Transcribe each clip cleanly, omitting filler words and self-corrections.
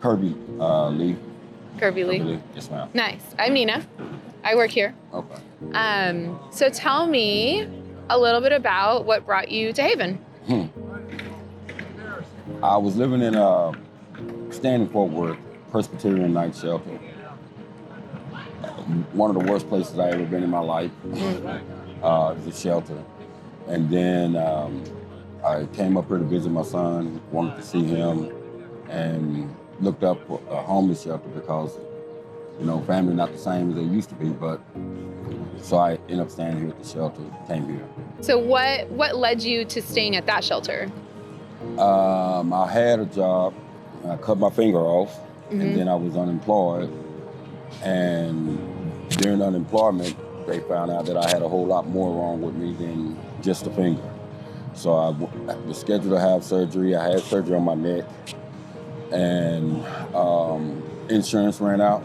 Kirby Lee. Kirby Lee. Lee. Yes, ma'am. Nice. I'm Nina. I work here. Okay. So tell me a little bit about what brought you to Haven. I was living in staying in Fort Worth, Presbyterian night shelter. One of the worst places I ever been in my life. The shelter. And then I came up here to visit my son, wanted to see him, and looked up a homeless shelter because, family not the same as they used to be, but so I ended up staying here at the shelter, came here. So what led you to staying at that shelter? I had a job, I cut my finger off, and then I was unemployed, and during unemployment, they found out that I had a whole lot more wrong with me than just a finger. So I was scheduled to have surgery. I had surgery on my neck, and insurance ran out.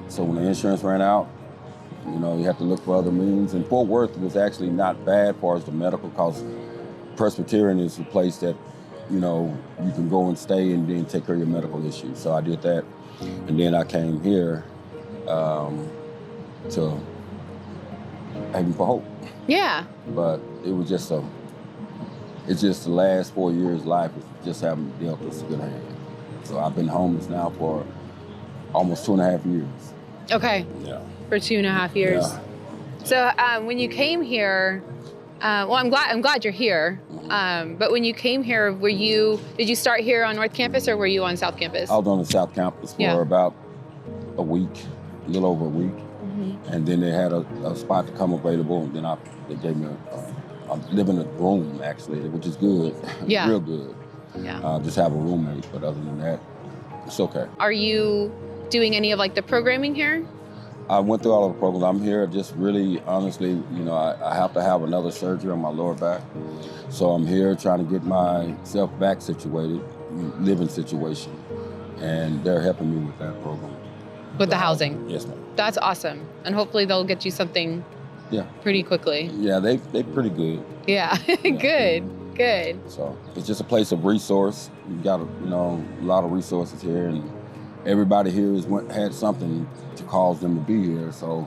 So when the insurance ran out, you have to look for other means. And Fort Worth was actually not bad as far as the medical, because Presbyterian is a place that, you can go and stay and then take care of your medical issues. So I did that, and then I came here to Haven for Hope. Yeah. But it was just it's just the last 4 years' life is just haven't dealt us a good hand. So I've been homeless now for almost 2.5 years. Okay. Yeah. For 2.5 years. Yeah. So when you came here, well, I'm glad you're here. But when you came here, did you start here on North Campus or were you on South Campus? I was on the South Campus for about a week, a little over a week. And then they had a spot to come available, and then they gave me I live in a room, actually, which is good. Yeah. Real good. Yeah. Just have a roommate, but other than that, it's okay. Are you doing any of the programming here? I went through all of the programs. I'm here just really, honestly, I have to have another surgery on my lower back. So I'm here trying to get myself back situated, living situation. And they're helping me with that program. With the housing? Yes, ma'am. That's awesome. And hopefully they'll get you something pretty quickly. Yeah, they pretty good. Yeah, good. So it's just a place of resource. You got, a lot of resources here, and everybody here had something to cause them to be here. So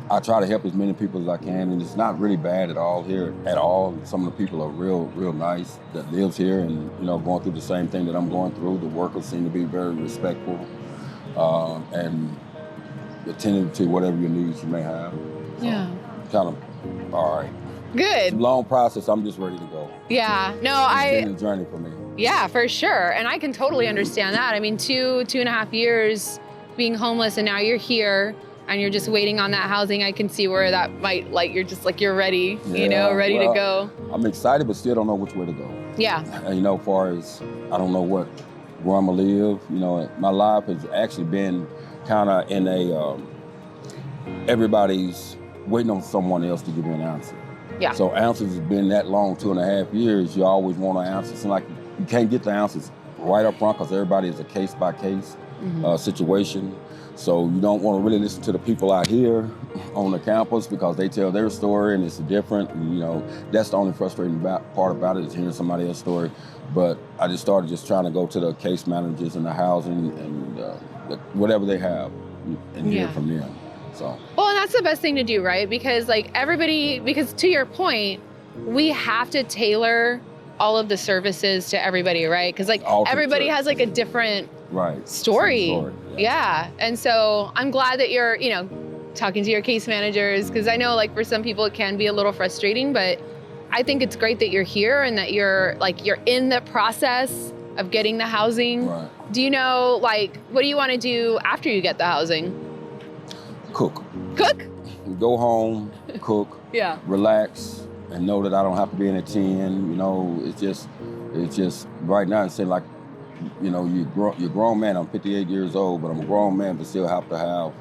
I try to help as many people as I can, and it's not really bad at all here at all. Some of the people are real nice that lives here, and going through the same thing that I'm going through. The workers seem to be very respectful, and attentive to whatever your needs you may have. So, kind of all right. Good. It's a long process. I'm just ready to go. Yeah. No, It's been a journey for me. Yeah, for sure. And I can totally understand that. I mean, 2.5 years being homeless, and now you're here and you're just waiting on that housing. I can see where that might, you're just you're ready, ready to go. I'm excited, but still don't know which way to go. Yeah. As far as, I don't know where I'm gonna live. My life has actually been kind of in everybody's waiting on someone else to give you an answer. Yeah. So answers has been that long, 2.5 years, you always want an answer. It's like you can't get the answers right up front because everybody is a case-by-case situation. So you don't want to really listen to the people out here on the campus because they tell their story and it's different. And, that's the only frustrating part about it is hearing somebody else's story. But I just started trying to go to the case managers and the housing and whatever they have and hear from them. So. Well, and that's the best thing to do, right? Because because to your point, we have to tailor all of the services to everybody, right? Because everybody has a different story. Yeah. And so I'm glad that you're, talking to your case managers, because I know for some people it can be a little frustrating, but I think it's great that you're here and that you're in the process of getting the housing. Right. Do you know, what do you want to do after you get the housing? Cook. Cook? Go home, cook, relax, and know that I don't have to be in a 10. It's just right now it seems like, you're a grown man. I'm 58 years old, but I'm a grown man, but still have to have,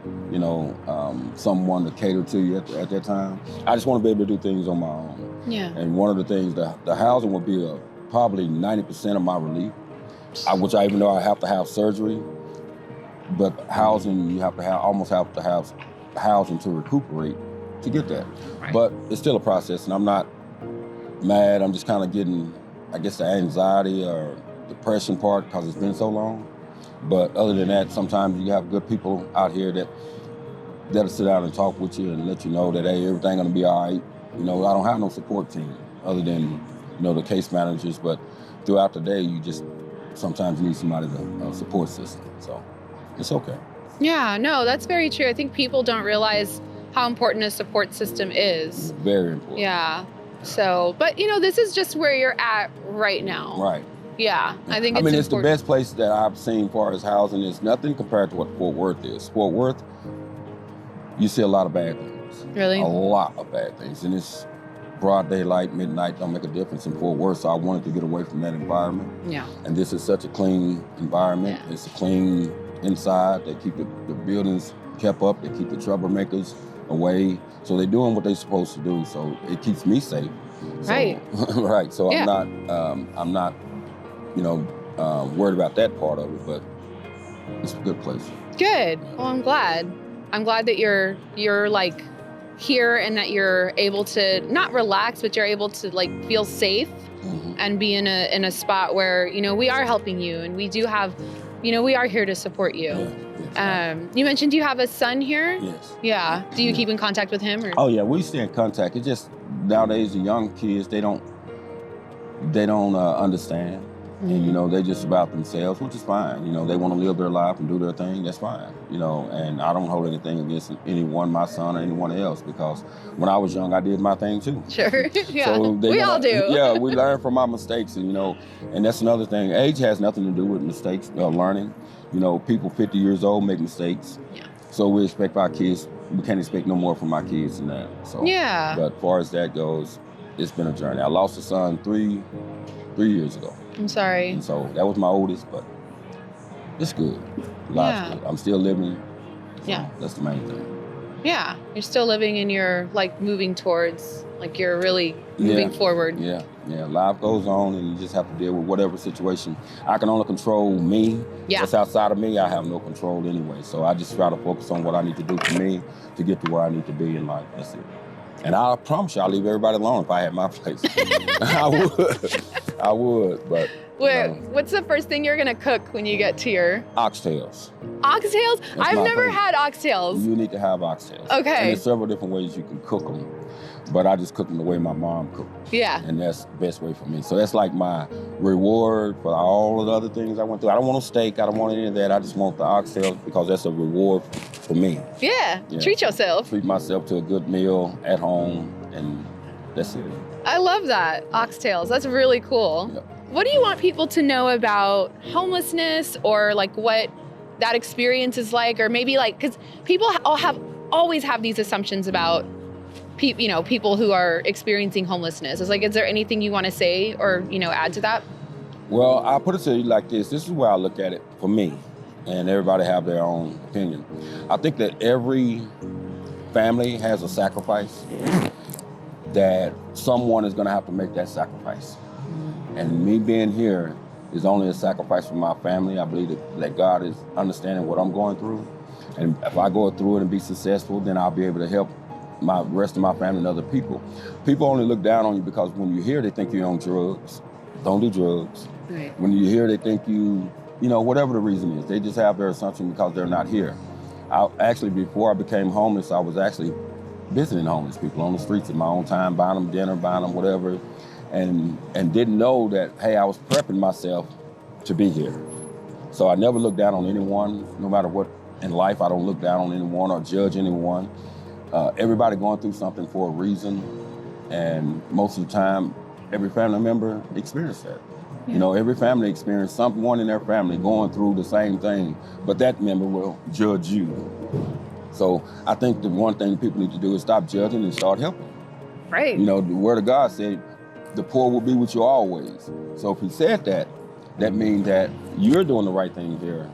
someone to cater to you at that time. I just want to be able to do things on my own. Yeah. And one of the things, the housing would be probably 90% of my relief, which I even though I have to have surgery. But housing, you almost have to have housing to recuperate to get that. Right. But it's still a process, and I'm not mad. I'm just kind of getting, I guess, the anxiety or depression part because it's been so long. But other than that, sometimes you have good people out here that'll sit down and talk with you and let you know that, hey, everything gonna be all right. You know, I don't have no support team other than, you know, the case managers, but throughout the day, you just sometimes need somebody to support system. So it's okay. Yeah, no, that's very true. I think people don't realize how important a support system is. Very important. Yeah. So, but you know, this is just where you're at right now. Right. Yeah, I think it's the best place that I've seen far as housing. Is nothing compared to what Fort Worth is. Fort Worth, you see a lot of bad things. Really? A lot of bad things. And it's broad daylight, midnight, don't make a difference in Fort Worth. So I wanted to get away from that environment. Yeah. And this is such a clean environment. Yeah. It's clean inside. They keep the buildings kept up. They keep the troublemakers away. So they're doing what they're supposed to do. So it keeps me safe. So, right. Right. So yeah. I'm not, you know, worried about that part of it, but it's a good place. Good. Well, I'm glad. I'm glad that you're like here and that you're able to not relax, but you're able to like feel safe and be in a spot where, you know, we are helping you and we do have, you know, we are here to support you. Yeah. You mentioned you have a son here? Yes. Yeah. Do you keep in contact with him? Or? Oh yeah, we stay in contact. It's just nowadays the young kids, they don't understand. And, you know, they're just about themselves, which is fine. You know, they want to live their life and do their thing, that's fine. You know, and I don't hold anything against anyone, my son or anyone else, because when I was young, I did my thing too. Sure, yeah, so we all do. Yeah, we learn from our mistakes, and, you know, and that's another thing. Age has nothing to do with mistakes, learning. You know, people 50 years old make mistakes. Yeah. So we expect our kids, we can't expect no more from our kids than that. So, yeah. But as far as that goes, it's been a journey. I lost a son three years ago. I'm sorry. And so that was my oldest, but it's good. Life's good. I'm still living. So that's the main thing. Yeah. You're still living and you're like moving towards, like you're really moving forward. Yeah. Yeah. Life goes on and you just have to deal with whatever situation. I can only control me. Yeah. What's outside of me, I have no control anyway. So I just try to focus on what I need to do for me to get to where I need to be in life. That's it. And I promise you, I'll leave everybody alone if I had my place. I would, but... What's the first thing you're gonna cook when you get to your... Oxtails. Oxtails? I've never had oxtails. You need to have oxtails. Okay. And there's several different ways you can cook them, but I just cook them the way my mom cooked. Yeah. And that's the best way for me. So that's like my reward for all of the other things I went through. I don't want no steak, I don't want any of that. I just want the oxtails because that's a reward for me. Yeah. Treat yourself. Treat myself to a good meal at home, and that's it. I love that, oxtails. That's really cool. Yep. What do you want people to know about homelessness, or like what that experience is like, or maybe like, because people always have these assumptions about people who are experiencing homelessness. It's like, is there anything you want to say or, you know, add to that? Well, I'll put it to you like this. This is where I look at it for me, and everybody have their own opinion. I think that every family has a sacrifice that someone is going to have to make that sacrifice. And me being here is only a sacrifice for my family. I believe that God is understanding what I'm going through. And if I go through it and be successful, then I'll be able to help my rest of my family and other people. People only look down on you because when you're here, they think you're on drugs. Don't do drugs. Right. When you're here, they think you know, whatever the reason is. They just have their assumption because they're not here. Before I became homeless, I was actually visiting homeless people on the streets in my own time, buying them dinner, buying them whatever, and didn't know that, hey, I was prepping myself to be here. So I never looked down on anyone, no matter what in life. I don't look down on anyone or judge anyone. Everybody going through something for a reason, and most of the time, every family member experienced that. Yeah. You know, every family experienced someone in their family going through the same thing, but that member will judge you. So I think the one thing people need to do is stop judging and start helping. Right. You know, the Word of God said, the poor will be with you always. So if he said that, that means that you're doing the right thing here,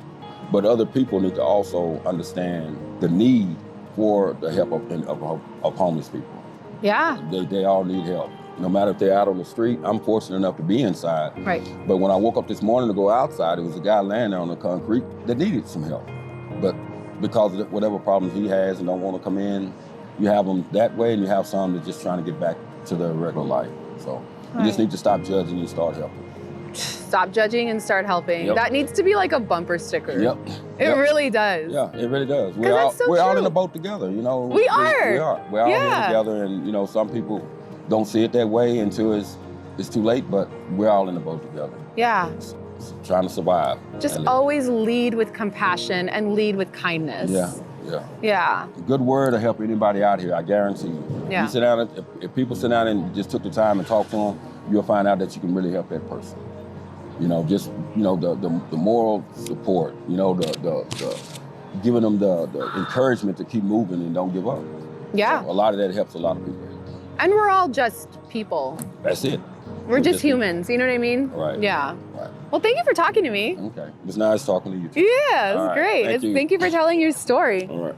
but other people need to also understand the need for the help of homeless people. Yeah. They all need help. No matter if they're out on the street, I'm fortunate enough to be inside. Right. But when I woke up this morning to go outside, there was a guy laying there on the concrete that needed some help. But because of whatever problems he has and don't want to come in, you have them that way, and you have some that just trying to get back to their regular life. So you just need to stop judging and start helping. stop judging and start helping. Yep. That needs to be like a bumper sticker. Yep. It really does. Yeah, it really does. That's so we're all true. in the boat together, you know. We are. We're all here together, and you know, some people don't see it that way until it's too late, but we're all in the boat together. Yeah. Trying to survive. Just always lead with compassion and lead with kindness. Yeah. A good word will help anybody out here, I guarantee you. Yeah. You sit down, if people sit down and just took the time and talk to them, you'll find out that you can really help that person. You know, just, you know, the moral support, you know, the giving them the encouragement to keep moving and don't give up. Yeah. So a lot of that helps a lot of people. And we're all just people. That's it. We're just humans, you know what I mean? Right. Yeah. Right. Well, thank you for talking to me. Okay. It's nice talking to you too. Yeah, it was great. Thank you. Thank you for telling your story. All right.